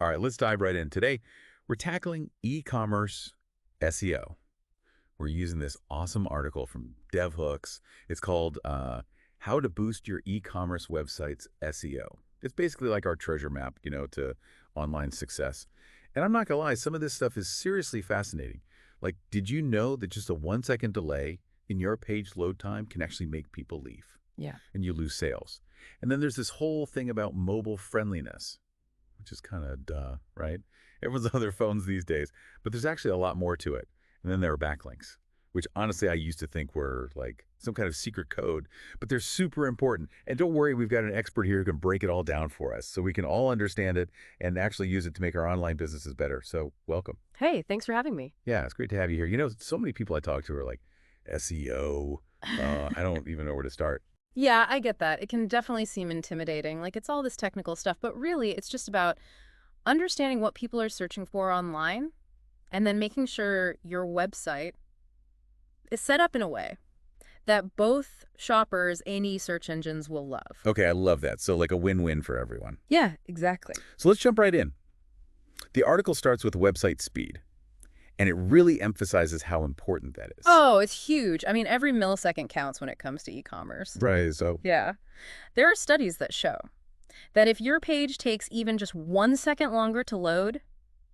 All right, let's dive right in. Today, we're tackling e-commerce SEO. We're using this awesome article from Devhooks. It's called How to Boost Your E-commerce Website's SEO. It's basically like our treasure map, to online success. And I'm not gonna lie, some of this stuff is seriously fascinating. Like, did you know that just a 1-second delay in your page load time can actually make people leave Yeah. and you lose sales? And then there's this whole thing about mobile friendliness, which is kind of duh, right? Everyone's on their phones these days, but there's actually a lot more to it. And then there are backlinks, which honestly I used to think were like some kind of secret code, but they're super important. And don't worry, we've got an expert here who can break it all down for us so we can all understand it and actually use it to make our online businesses better. So welcome. Hey, thanks for having me. Yeah, it's great to have you here. So many people I talk to are like, SEO, I don't even know where to start. Yeah, I get that. It can definitely seem intimidating. Like it's all this technical stuff, but really it's just about understanding what people are searching for online and then making sure your website is set up in a way that both shoppers and search engines will love. Okay, I love that. So like a win-win for everyone. Yeah, exactly. So let's jump right in. The article starts with website speed, and it really emphasizes how important that is. Oh, it's huge. I mean, every millisecond counts when it comes to e-commerce. Right, so Yeah. There are studies that show that if your page takes even just 1 second longer to load,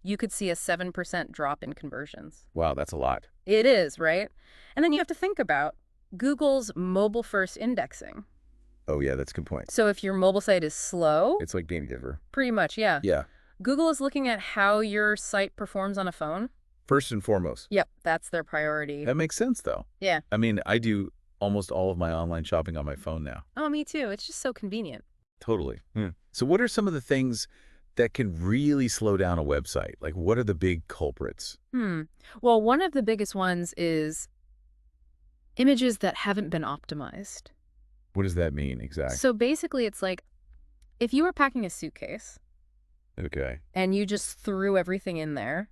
you could see a 7% drop in conversions. wow, that's a lot. It is, right? And then you have to think about Google's mobile-first indexing. Oh yeah, that's a good point. So if your mobile site is slow, It's like Danny Diver. pretty much, yeah. Yeah, Google is looking at how your site performs on a phone. first and foremost. Yep, that's their priority. That makes sense though. Yeah. I mean, I do almost all of my online shopping on my phone now. Oh, me too. It's just so convenient. Totally. So what are some of the things that can really slow down a website? Like what are the big culprits? Well, one of the biggest ones is images that haven't been optimized. What does that mean exactly? So basically, it's like if you were packing a suitcase Okay. and you just threw everything in there,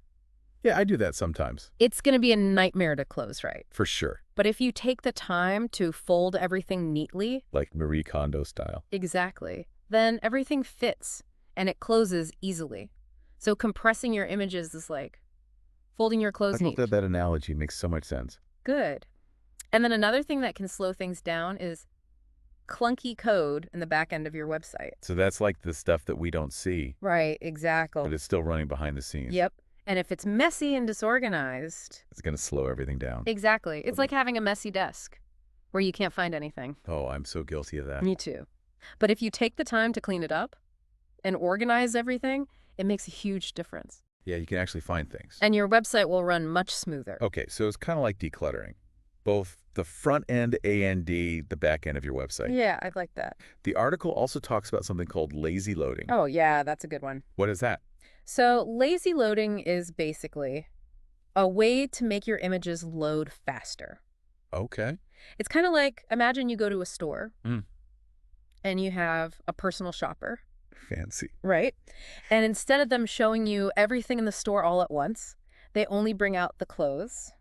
Yeah, I do that sometimes. it's going to be a nightmare to close right. For sure. But if you take the time to fold everything neatly, Like Marie Kondo style. exactly, then everything fits and it closes easily. So compressing your images is like folding your I clothes thought neat. that analogy makes so much sense. Good. And then another thing that can slow things down is clunky code in the back end of your website. So that's like the stuff that we don't see, Right, but exactly. it's still running behind the scenes. Yep. And if it's messy and disorganized, It's going to slow everything down. exactly. It's like having a messy desk where you can't find anything. Oh, I'm so guilty of that. Me too. But if you take the time to clean it up and organize everything, it makes a huge difference. Yeah, you can actually find things. And your website will run much smoother. Okay, so it's kind of like decluttering. Both the front end, A&D, the back end of your website. Yeah, I like that. The article also talks about something called lazy loading. Oh, yeah, that's a good one. What is that? So lazy loading is basically a way to make your images load faster. Okay. It's kind of like, imagine you go to a store Mm. and you have a personal shopper, Fancy. right? And instead of them showing you everything in the store all at once, they only bring out the clothes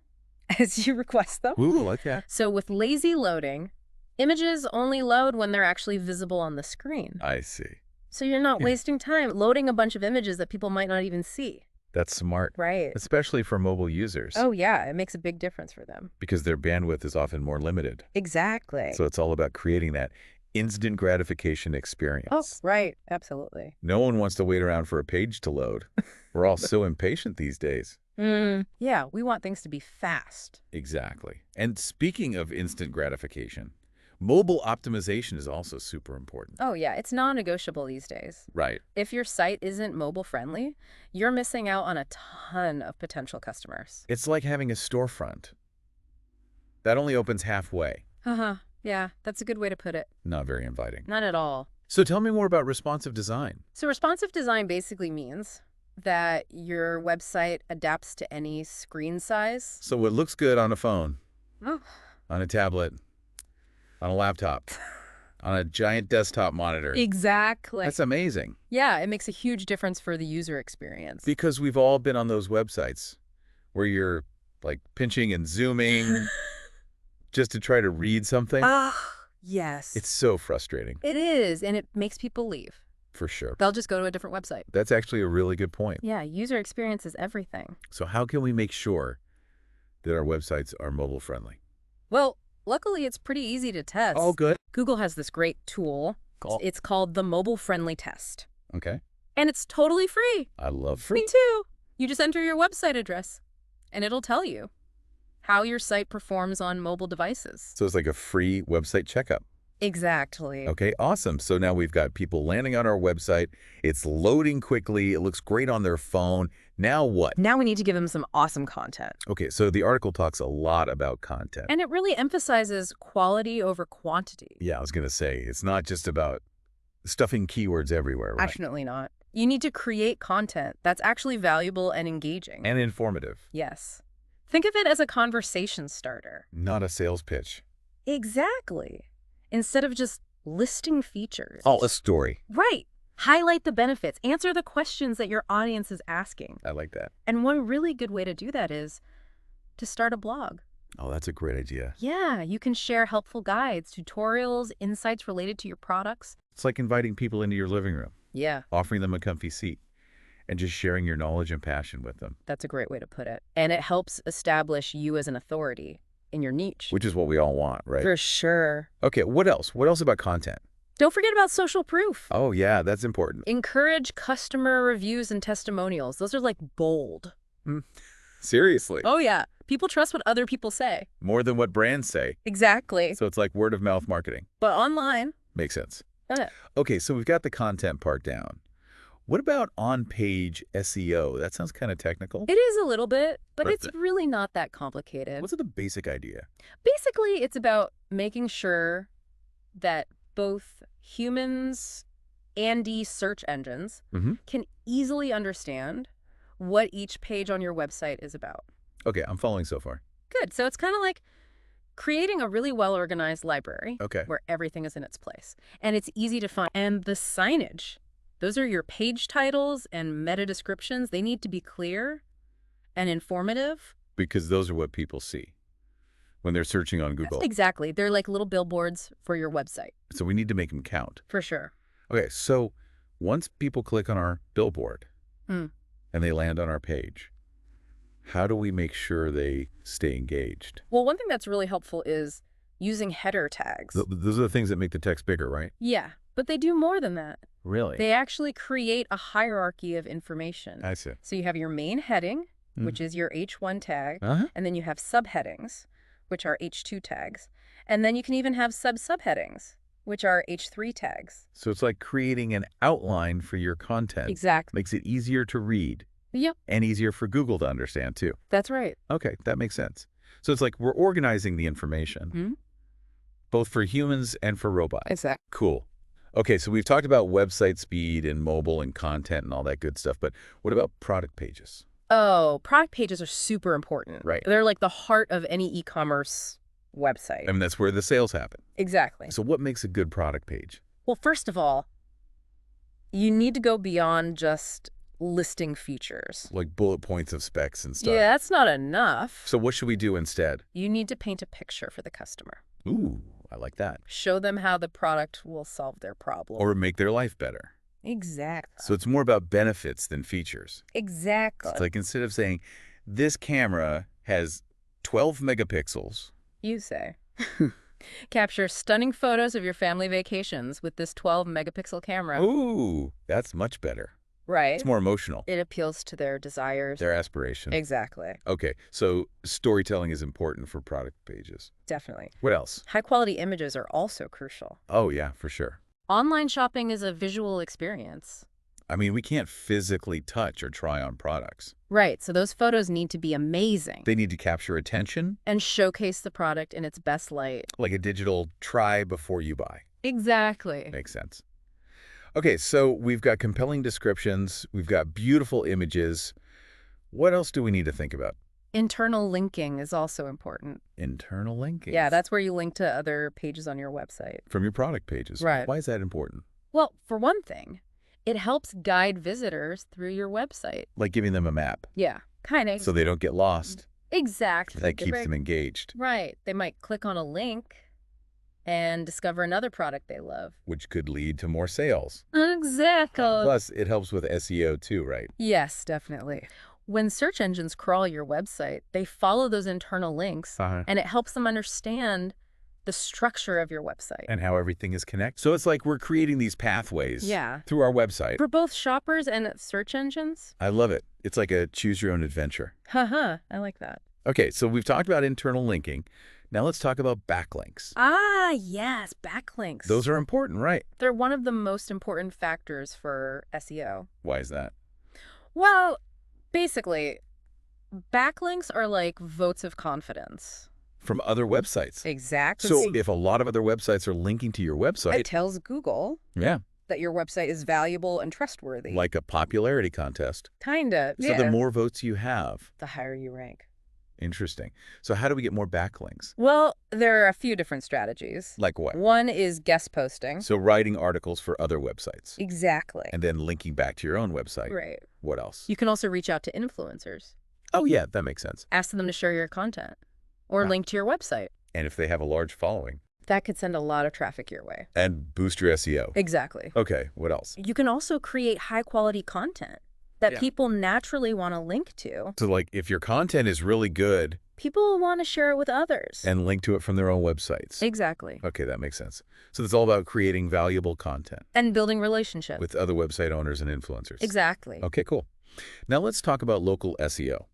as you request them. Ooh, I like that. So with lazy loading, images only load when they're actually visible on the screen. I see. So you're not Yeah. wasting time loading a bunch of images that people might not even see. That's smart. Right. Especially for mobile users. Oh, yeah, it makes a big difference for them. Because their bandwidth is often more limited. Exactly. So it's all about creating that instant gratification experience. Oh, right. Absolutely. No one wants to wait around for a page to load. We're all so impatient these days. Yeah, we want things to be fast. Exactly. And speaking of instant gratification, mobile optimization is also super important. Oh, yeah, it's non-negotiable these days. Right. If your site isn't mobile friendly, you're missing out on a ton of potential customers. It's like having a storefront that only opens halfway. Uh-huh. Yeah, that's a good way to put it. Not very inviting. Not at all. So tell me more about responsive design. So responsive design basically means that your website adapts to any screen size. So what looks good on a phone, Oh, on a tablet, on a laptop, on a giant desktop monitor. exactly. That's amazing. Yeah, it makes a huge difference for the user experience. Because we've all been on those websites where you're like pinching and zooming just to try to read something. Ah, yes. It's so frustrating. It is, and it makes people leave. For sure. They'll just go to a different website. That's actually a really good point. Yeah, user experience is everything. So how can we make sure that our websites are mobile friendly? Well, luckily, it's pretty easy to test. Oh, good. Google has this great tool. It's called the Mobile Friendly Test. Okay. And it's totally free. I love free. Me too. You just enter your website address, and it'll tell you how your site performs on mobile devices. So it's like a free website checkup. Exactly. Okay, awesome. So now we've got people landing on our website. It's loading quickly. It looks great on their phone. Now what? Now we need to give them some awesome content. Okay, so the article talks a lot about content. And it really emphasizes quality over quantity. Yeah, I was going to say, it's not just about stuffing keywords everywhere, right? Absolutely not. You need to create content that's actually valuable and engaging. And informative. Yes. Think of it as a conversation starter. Not a sales pitch. Exactly. Instead of just listing features. Oh, a story. Right. Highlight the benefits. Answer the questions that your audience is asking. I like that. And one really good way to do that is to start a blog. Oh, that's a great idea. Yeah, you can share helpful guides, tutorials, insights related to your products. It's like inviting people into your living room, Yeah, offering them a comfy seat, and just sharing your knowledge and passion with them. that's a great way to put it. And it helps establish you as an authority in your niche. Which is what we all want, right? For sure. Okay, what else? What else about content? Don't forget about social proof. Oh, yeah, that's important. Encourage customer reviews and testimonials. Those are like bold. Seriously. Oh, yeah. People trust what other people say. More than what brands say. Exactly. So it's like word of mouth marketing. But online. Makes sense. Uh, Okay, so we've got the content part down. What about on-page SEO? That sounds kind of technical. It is a little bit, but But it's really not that complicated. What's the basic idea? Basically, it's about making sure that both humans and search engines Mm-hmm. can easily understand what each page on your website is about. Okay, I'm following so far. Good. So it's kind of like creating a really well-organized library Okay. where everything is in its place. And it's easy to find. And the signage, those are your page titles and meta descriptions. They need to be clear and informative. Because those are what people see when they're searching on Google. Exactly. They're like little billboards for your website. So we need to make them count. For sure. Okay, so once people click on our billboard Mm. and they land on our page, how do we make sure they stay engaged? Well, one thing that's really helpful is using header tags. Those are the things that make the text bigger, right? Yeah, but they do more than that. Really? They actually create a hierarchy of information. I see. So you have your main heading, Mm. which is your H1 tag, Uh-huh. and then you have subheadings, which are H2 tags. And then you can even have subheadings, which are H3 tags. So it's like creating an outline for your content. Exactly. Makes it easier to read Yep, and easier for Google to understand, too. that's right. Okay, that makes sense. So it's like we're organizing the information, Mhm. both for humans and for robots. Exactly. Cool. Okay, so we've talked about website speed and mobile and content and all that good stuff, but what about product pages? Oh, product pages are super important. Right. They're like the heart of any e-commerce website. I mean, that's where the sales happen. Exactly. So what makes a good product page? Well, first of all, you need to go beyond just listing features. Like bullet points of specs and stuff. Yeah, that's not enough. So what should we do instead? You need to paint a picture for the customer. Ooh, I like that. Show them how the product will solve their problem. Or make their life better. Exactly. So it's more about benefits than features. Exactly. It's like instead of saying, this camera has 12 megapixels. You say. Capture stunning photos of your family vacations with this 12-megapixel camera. Ooh, that's much better. Right. It's more emotional. It appeals to their desires. Their aspiration. Exactly. Okay, so storytelling is important for product pages. Definitely. What else? High-quality images are also crucial. Oh, yeah, for sure. Online shopping is a visual experience. I mean, we can't physically touch or try on products. Right, so those photos need to be amazing They need to capture attention, and showcase the product in its best light. like a digital try before you buy. Exactly. Makes sense. Okay, so we've got compelling descriptions. We've got beautiful images. What else do we need to think about? Internal linking is also important. Internal linking. Yeah, that's where you link to other pages on your website. From your product pages. Right. Why is that important? Well, for one thing, it helps guide visitors through your website. Like giving them a map Yeah, kind of. so they don't get lost. Exactly. That keeps them engaged. Right. They might click on a link and discover another product they love. Which could lead to more sales. Exactly. Plus, it helps with SEO too, right? Yes, definitely. When search engines crawl your website, they follow those internal links, and it helps them understand the structure of your website. And how everything is connected. So it's like we're creating these pathways Yeah. through our website. For both shoppers and search engines? I love it. It's like a choose-your-own-adventure. Haha, I like that. Okay, so we've talked about internal linking. Now let's talk about backlinks. Ah, yes, backlinks. Those are important, right? They're one of the most important factors for SEO. Why is that? Well, basically, backlinks are like votes of confidence. From other websites. Exactly. So if a lot of other websites are linking to your website, It tells Google yeah, that your website is valuable and trustworthy. like a popularity contest. Kinda. So the more votes you have. the higher you rank. Interesting. So how do we get more backlinks? Well, there are a few different strategies. Like what? One is guest posting. So writing articles for other websites. Exactly. And then linking back to your own website. Right. What else? You can also reach out to influencers. Oh, yeah, that makes sense. Ask them to share your content or link to your website. And if they have a large following. That could send a lot of traffic your way. And boost your SEO. Exactly. Okay, what else? You can also create high-quality content that Yeah. people naturally want to link to. So like if your content is really good People will want to share it with others. and link to it from their own websites. Exactly. Okay, that makes sense. So it's all about creating valuable content And building relationships. with other website owners and influencers. Exactly. Okay, cool. Now let's talk about local SEO.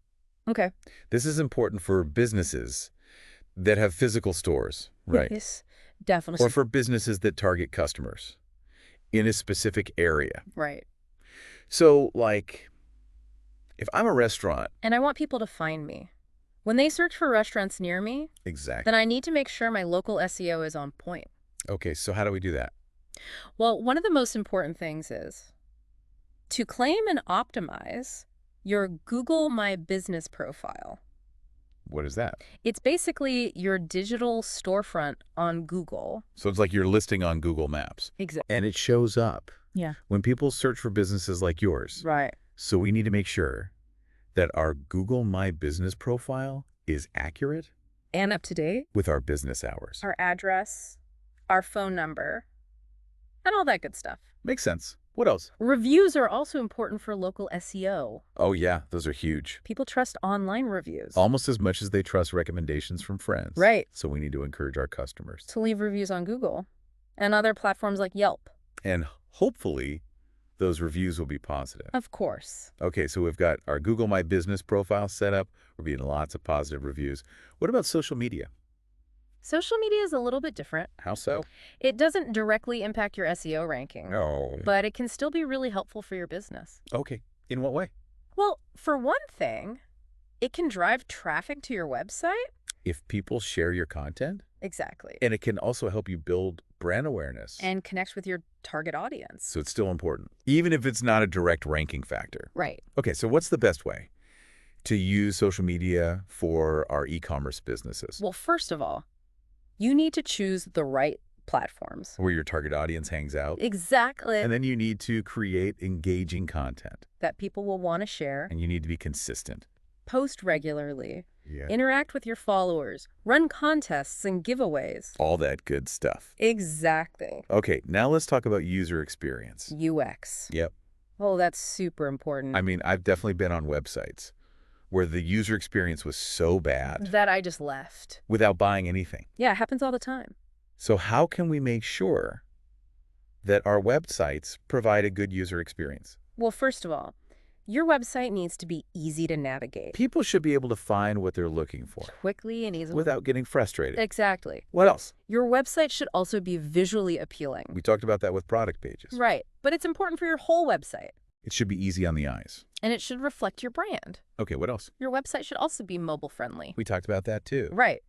Okay. This is important for businesses that have physical stores, right? Yes, definitely. Or for businesses that target customers in a specific area. Right. So, like, if I'm a restaurant, And I want people to find me. When they search for restaurants near me, exactly. then I need to make sure my local SEO is on point. Okay, so how do we do that? Well, one of the most important things is to claim and optimize your Google My Business profile. What is that? It's basically your digital storefront on Google. So it's like you're listing on Google Maps. Exactly. And it shows up Yeah. when people search for businesses like yours. Right. So we need to make sure that our Google My Business profile is accurate And up to date. with our business hours. Our address, our phone number, and all that good stuff. Makes sense. What else? Reviews are also important for local SEO. Oh, yeah, those are huge. People trust online reviews. Almost as much as they trust recommendations from friends. Right. So we need to encourage our customers. To leave reviews on Google and other platforms like Yelp. And hopefully those reviews will be positive. Of course. Okay, so we've got our Google My Business profile set up. We're getting lots of positive reviews. What about social media? Social media is a little bit different. How so? It doesn't directly impact your SEO ranking, Oh. but it can still be really helpful for your business. Okay. In what way? Well, for one thing, it can drive traffic to your website. If people share your content, Exactly. and it can also help you build brand awareness. And connect with your target audience. So it's still important, even if it's not a direct ranking factor. Right. Okay, so what's the best way to use social media for our e-commerce businesses? Well, first of all, you need to choose the right platforms. Where your target audience hangs out. Exactly. And then you need to create engaging content. That people will want to share. And you need to be consistent. Post regularly. Yeah. Interact with your followers. Run contests and giveaways. All that good stuff. Exactly. Okay, now let's talk about user experience. UX. Yep. Oh, that's super important. I mean, I've definitely been on websites where the user experience was so bad That I just left. without buying anything. Yeah, it happens all the time. So how can we make sure that our websites provide a good user experience? Well, first of all, your website needs to be easy to navigate. People should be able to find what they're looking for Quickly and easily. without getting frustrated. Exactly. What else? Your website should also be visually appealing. We talked about that with product pages. Right. But it's important for your whole website. It should be easy on the eyes. And it should reflect your brand. Okay, what else? Your website should also be mobile friendly. We talked about that too. Right.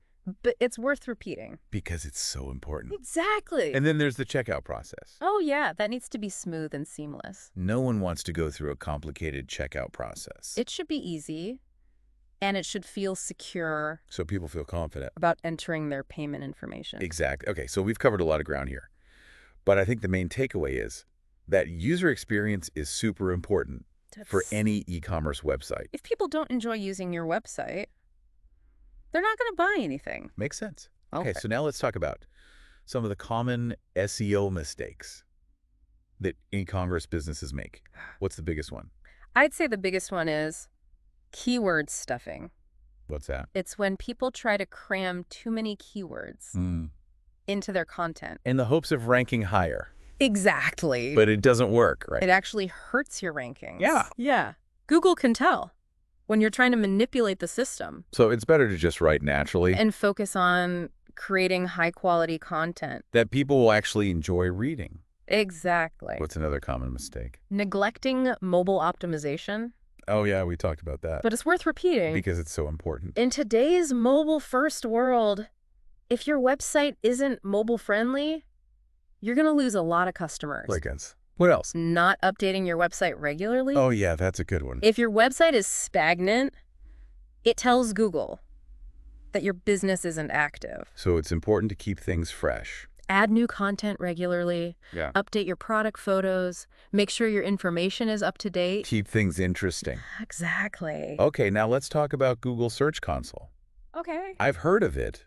But it's worth repeating. Because it's so important. Exactly. And then there's the checkout process. Oh, yeah. That needs to be smooth and seamless. No one wants to go through a complicated checkout process. It should be easy. And it should feel secure So people feel confident. about entering their payment information. Exactly. Okay, so we've covered a lot of ground here. But I think the main takeaway is that user experience is super important for any e-commerce website. If people don't enjoy using your website, they're not going to buy anything. Makes sense. Okay, Okay. so now let's talk about some of the common SEO mistakes that e-commerce businesses make? What's the biggest one? I'd say the biggest one is keyword stuffing. What's that? It's when people try to cram too many keywords into their content. In the hopes of ranking higher. Exactly. But it doesn't work, right? It actually hurts your rankings. Yeah. Yeah. Google can tell when you're trying to manipulate the system. So it's better to just write naturally. And focus on creating high-quality content. That people will actually enjoy reading. Exactly. What's another common mistake? Neglecting mobile optimization. Oh, yeah, we talked about that. But it's worth repeating. Because it's so important. In today's mobile-first world, if your website isn't mobile-friendly, you're going to lose a lot of customers. Like us. What else? Not updating your website regularly. Oh, yeah, that's a good one. If your website is stagnant, it tells Google that your business isn't active. So it's important to keep things fresh. Add new content regularly. Yeah. Update your product photos. Make sure your information is up to date. Keep things interesting. Exactly. Okay, now let's talk about Google Search Console. Okay. I've heard of it,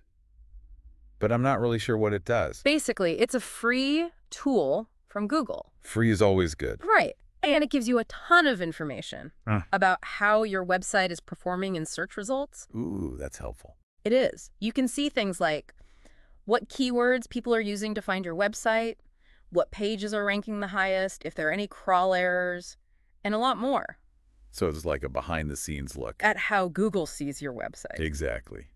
but I'm not really sure what it does. Basically, it's a free tool from Google. Free is always good. Right. And it gives you a ton of information about how your website is performing in search results. Ooh, that's helpful. It is. You can see things like what keywords people are using to find your website, what pages are ranking the highest, if there are any crawl errors, and a lot more. So it's like a behind-the-scenes look. At how Google sees your website. Exactly.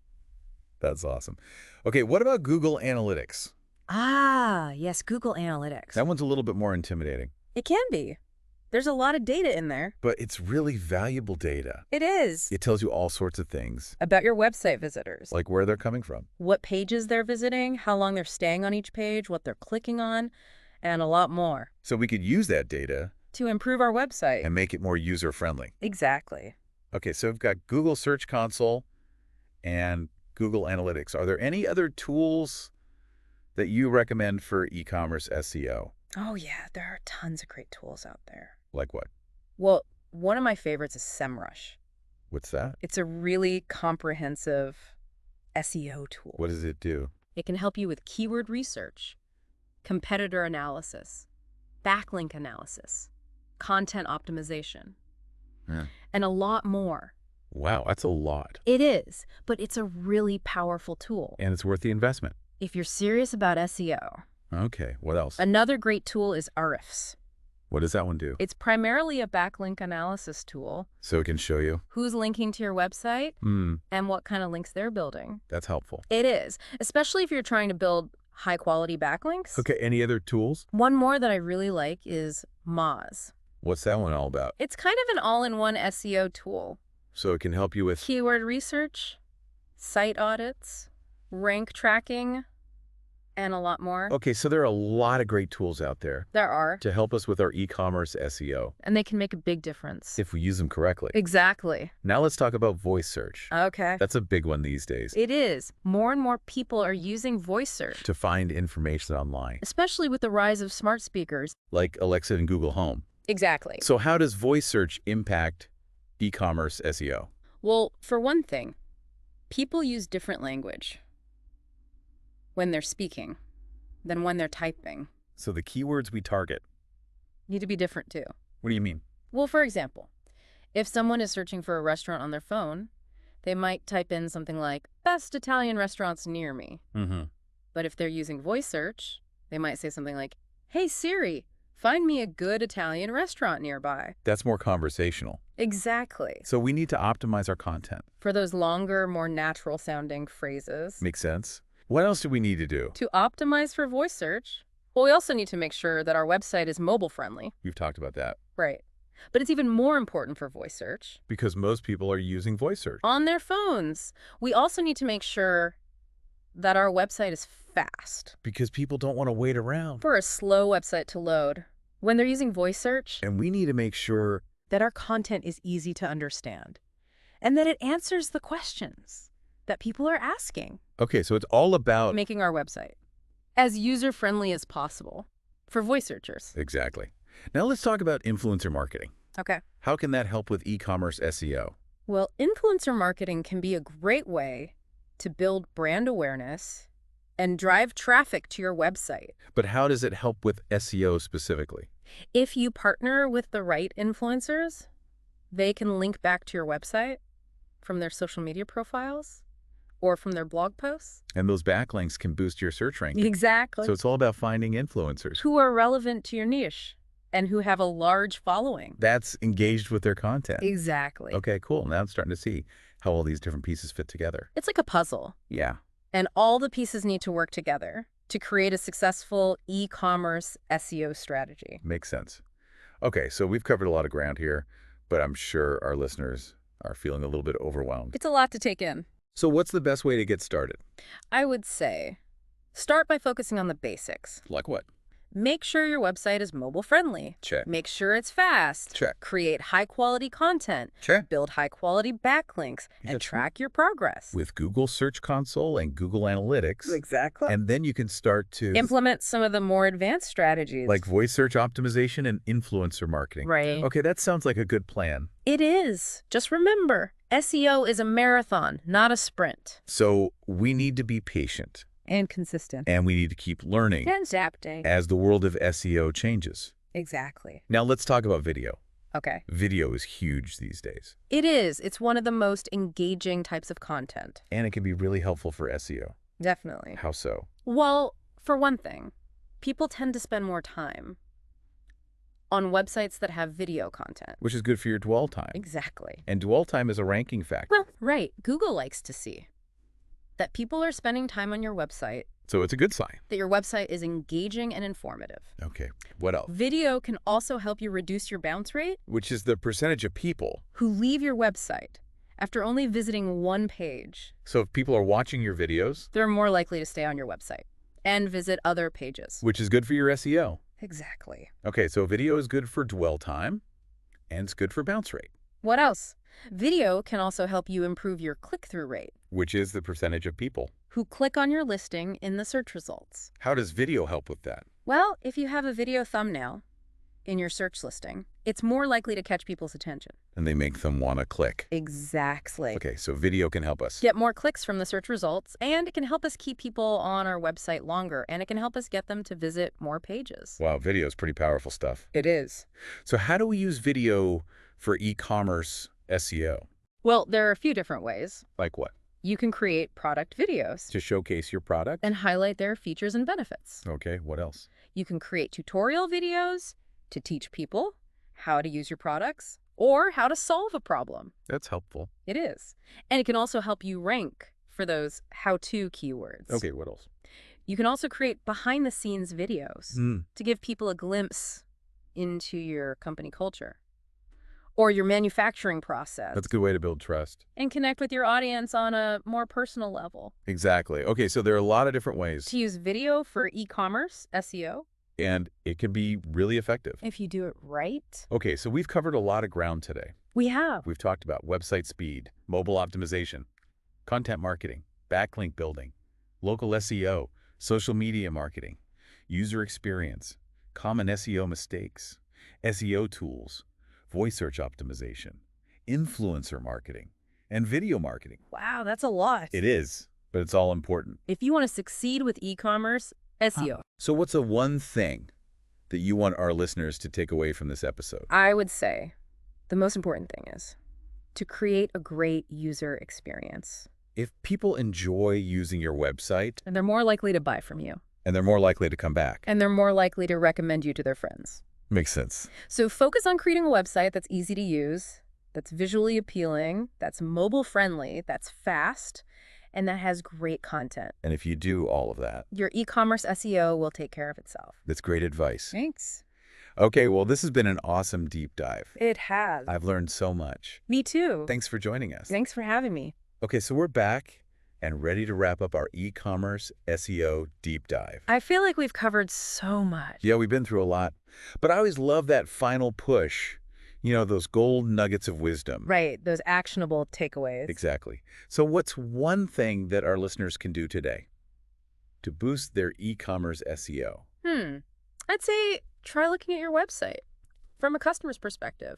That's awesome. Okay, what about Google Analytics? Ah, yes, Google Analytics. That one's a little bit more intimidating. It can be. There's a lot of data in there. But it's really valuable data. It is. It tells you all sorts of things. About your website visitors. Like where they're coming from. What pages they're visiting, how long they're staying on each page, what they're clicking on, and a lot more. So we could use that data to improve our website. and make it more user-friendly. Exactly. Okay, so we've got Google Search Console and Google Analytics. Are there any other tools that you recommend for e-commerce SEO? Oh, yeah, there are tons of great tools out there. Like what? Well, one of my favorites is SEMrush. What's that? It's a really comprehensive SEO tool. What does it do? It can help you with keyword research, competitor analysis, backlink analysis, content optimization, and a lot more. Wow, that's a lot. It is, but it's a really powerful tool. And it's worth the investment. If you're serious about SEO. Okay, what else? Another great tool is Ahrefs. What does that one do? It's primarily a backlink analysis tool. So it can show you? Who's linking to your website and what kind of links they're building. That's helpful. It is, especially if you're trying to build high-quality backlinks. Okay, any other tools? One more that I really like is Moz. What's that one all about? It's kind of an all-in-one SEO tool. So it can help you with keyword research, site audits, rank tracking, and a lot more. Okay, so there are a lot of great tools out there. There are. To help us with our e-commerce SEO. And they can make a big difference. If we use them correctly. Exactly. Now let's talk about voice search. Okay. That's a big one these days. It is. More and more people are using voice search. To find information online. Especially with the rise of smart speakers. Like Alexa and Google Home. Exactly. So how does voice search impact e-commerce SEO? Well, for one thing, people use different language when they're speaking than when they're typing. So the keywords we target need to be different too. What do you mean? Well, for example, if someone is searching for a restaurant on their phone, they might type in something like, best Italian restaurants near me. But if they're using voice search, they might say something like, hey Siri, find me a good Italian restaurant nearby. That's more conversational. Exactly. So we need to optimize our content. For those longer, more natural sounding phrases. Makes sense. What else do we need to do? To optimize for voice search, well, we also need to make sure that our website is mobile friendly. We've talked about that. Right. But it's even more important for voice search. Because most people are using voice search. On their phones. We also need to make sure that our website is fast. Because people don't want to wait around. For a slow website to load. When they're using voice search. And we need to make sure that our content is easy to understand. And that it answers the questions that people are asking. Okay, so it's all about making our website as user-friendly as possible for voice searchers. Exactly. Now let's talk about influencer marketing. Okay. How can that help with e-commerce SEO? Well, influencer marketing can be a great way to build brand awareness and drive traffic to your website. But how does it help with SEO specifically? If you partner with the right influencers, they can link back to your website from their social media profiles or from their blog posts. And those backlinks can boost your search ranking. Exactly. So it's all about finding influencers Who are relevant to your niche and who have a large following. that's engaged with their content. Exactly. Okay, cool. Now I'm starting to see how all these different pieces fit together. It's like a puzzle, Yeah. and all the pieces need to work together to create a successful e-commerce SEO strategy. Makes sense. Okay, so we've covered a lot of ground here, but I'm sure our listeners are feeling a little bit overwhelmed. It's a lot to take in. So what's the best way to get started? I would say start by focusing on the basics. Like what? Make sure your website is mobile friendly. Check. Make sure it's fast. Check. Create high quality content. Check. Build high quality backlinks and That's track your progress. With Google Search Console and Google Analytics. Exactly. And then you can start to Implement some of the more advanced strategies. like voice search optimization and influencer marketing. Right. Okay, that sounds like a good plan. It is. Just remember, SEO is a marathon, not a sprint. So we need to be patient And consistent. and we need to keep learning And adapting. as the world of SEO changes. Exactly. Now let's talk about video. Okay. Video is huge these days, It is. It's one of the most engaging types of content. and it can be really helpful for SEO. Definitely. How so? Well, for one thing, people tend to spend more time on websites that have video content. Which is good for your dwell time. Exactly. And dwell time is a ranking factor. Well, right. Google likes to see that people are spending time on your website, So it's a good sign. that your website is engaging and informative. Okay, what else? Video can also help you reduce your bounce rate Which is the percentage of people. who leave your website after only visiting one page. So if people are watching your videos, They're more likely to stay on your website and visit other pages. which is good for your SEO. Exactly. Okay, so video is good for dwell time, and it's good for bounce rate, What else? Video can also help you improve your click-through rate, which is the percentage of people. who click on your listing in the search results. How does video help with that? Well, if you have a video thumbnail in your search listing, it's more likely to catch people's attention. And they make them want to click. Exactly. Okay, so video can help us. Get more clicks from the search results, and it can help us keep people on our website longer, and it can help us get them to visit more pages. Wow, video is pretty powerful stuff. It is. So how do we use video for e-commerce SEO? Well, there are a few different ways. Like what? You can create product videos To showcase your product? and highlight their features and benefits. Okay, what else? You can create tutorial videos to teach people how to use your products or how to solve a problem. That's helpful. It is. And it can also help you rank for those how-to keywords. Okay, what else? You can also create behind-the-scenes videos to give people a glimpse into your company culture or your manufacturing process. That's a good way to build trust. And connect with your audience on a more personal level. Exactly. Okay, so there are a lot of different ways, To use video for e-commerce SEO, and it can be really effective. if you do it right. Okay, so we've covered a lot of ground today. We have. We've talked about website speed, mobile optimization, content marketing, backlink building, local SEO, social media marketing, user experience, common SEO mistakes, SEO tools, voice search optimization, influencer marketing, and video marketing. Wow, that's a lot. It is, but it's all important. If you want to succeed with e-commerce SEO, So what's the one thing that you want our listeners to take away from this episode? I would say the most important thing is to create a great user experience. If people enjoy using your website, And they're more likely to buy from you. and they're more likely to come back. And they're more likely to recommend you to their friends. Makes sense. So focus on creating a website that's easy to use, that's visually appealing, that's mobile friendly, that's fast, and that has great content. And if you do all of that, Your e-commerce SEO will take care of itself. that's great advice. Thanks. Okay, well, this has been an awesome deep dive. It has. I've learned so much. Me too. Thanks for joining us. Thanks for having me. Okay, so we're back and ready to wrap up our e-commerce SEO deep dive. I feel like we've covered so much. Yeah, we've been through a lot, but I always love that final push, those gold nuggets of wisdom. Right, those actionable takeaways. Exactly. So what's one thing that our listeners can do today to boost their e-commerce SEO? I'd say try looking at your website from a customer's perspective.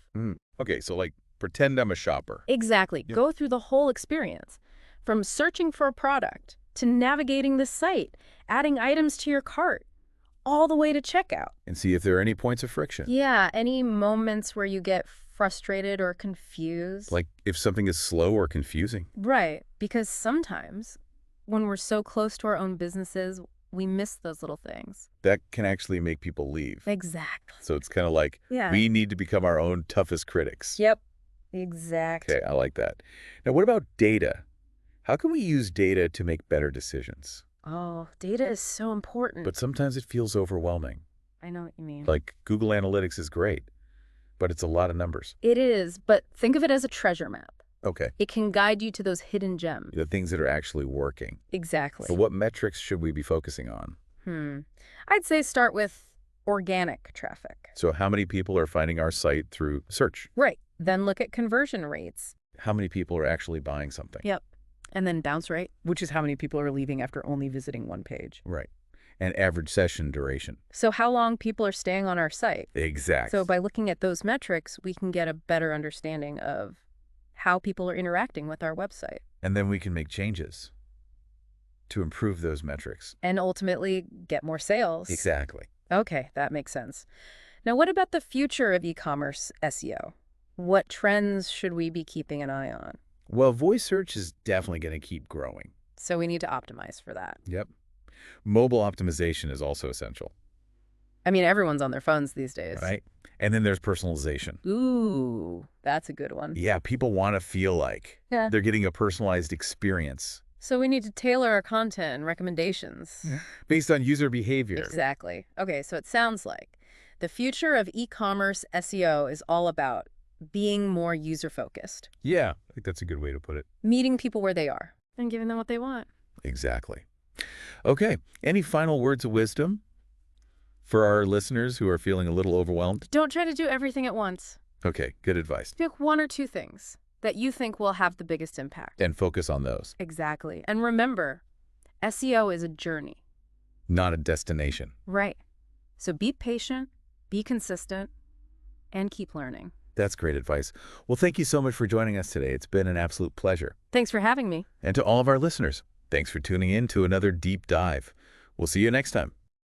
Okay, so like pretend I'm a shopper. Exactly. Yep. Go through the whole experience, from searching for a product to navigating the site, adding items to your cart, all the way to checkout. And see if there are any points of friction. Yeah, any moments where you get frustrated or confused. Like if something is slow or confusing. Right, because sometimes when we're so close to our own businesses, we miss those little things. That can actually make people leave. Exactly. So it's kind of like Yeah. we need to become our own toughest critics. Yep. Exact. Okay, I like that. Now, what about data? How can we use data to make better decisions? Oh, data is so important. But sometimes it feels overwhelming. I know what you mean. Like Google Analytics is great, but it's a lot of numbers. It is, but think of it as a treasure map. Okay, It can guide you to those hidden gems. the things that are actually working. Exactly. So what metrics should we be focusing on? I'd say start with organic traffic. So how many people are finding our site through search? Right. Then look at conversion rates. How many people are actually buying something? Yep. And then bounce rate, which is how many people are leaving after only visiting one page. Right. And average session duration. So how long people are staying on our site. Exact. So by looking at those metrics, we can get a better understanding of how people are interacting with our website. And then we can make changes to improve those metrics. And ultimately get more sales. Exactly. Okay, that makes sense. Now, what about the future of e-commerce SEO? What trends should we be keeping an eye on? Well, voice search is definitely going to keep growing. So we need to optimize for that. Yep. Mobile optimization is also essential, I mean, everyone's on their phones these days. right? And then there's personalization. Ooh, that's a good one. Yeah, people want to feel like Yeah. they're getting a personalized experience So we need to tailor our content and recommendations. based on user behavior. Exactly. Okay, so it sounds like the future of e-commerce SEO is all about being more user-focused, Yeah, I think that's a good way to put it. meeting people where they are, and giving them what they want. Exactly. Okay, any final words of wisdom for our listeners who are feeling a little overwhelmed? Don't try to do everything at once. Okay, good advice. Pick one or two things that you think will have the biggest impact. And focus on those, Exactly. And remember, SEO is a journey. not a destination. Right. So be patient, be consistent, and keep learning. That's great advice. Well, thank you so much for joining us today. It's been an absolute pleasure. Thanks for having me. And to all of our listeners, thanks for tuning in to another deep dive. We'll see you next time.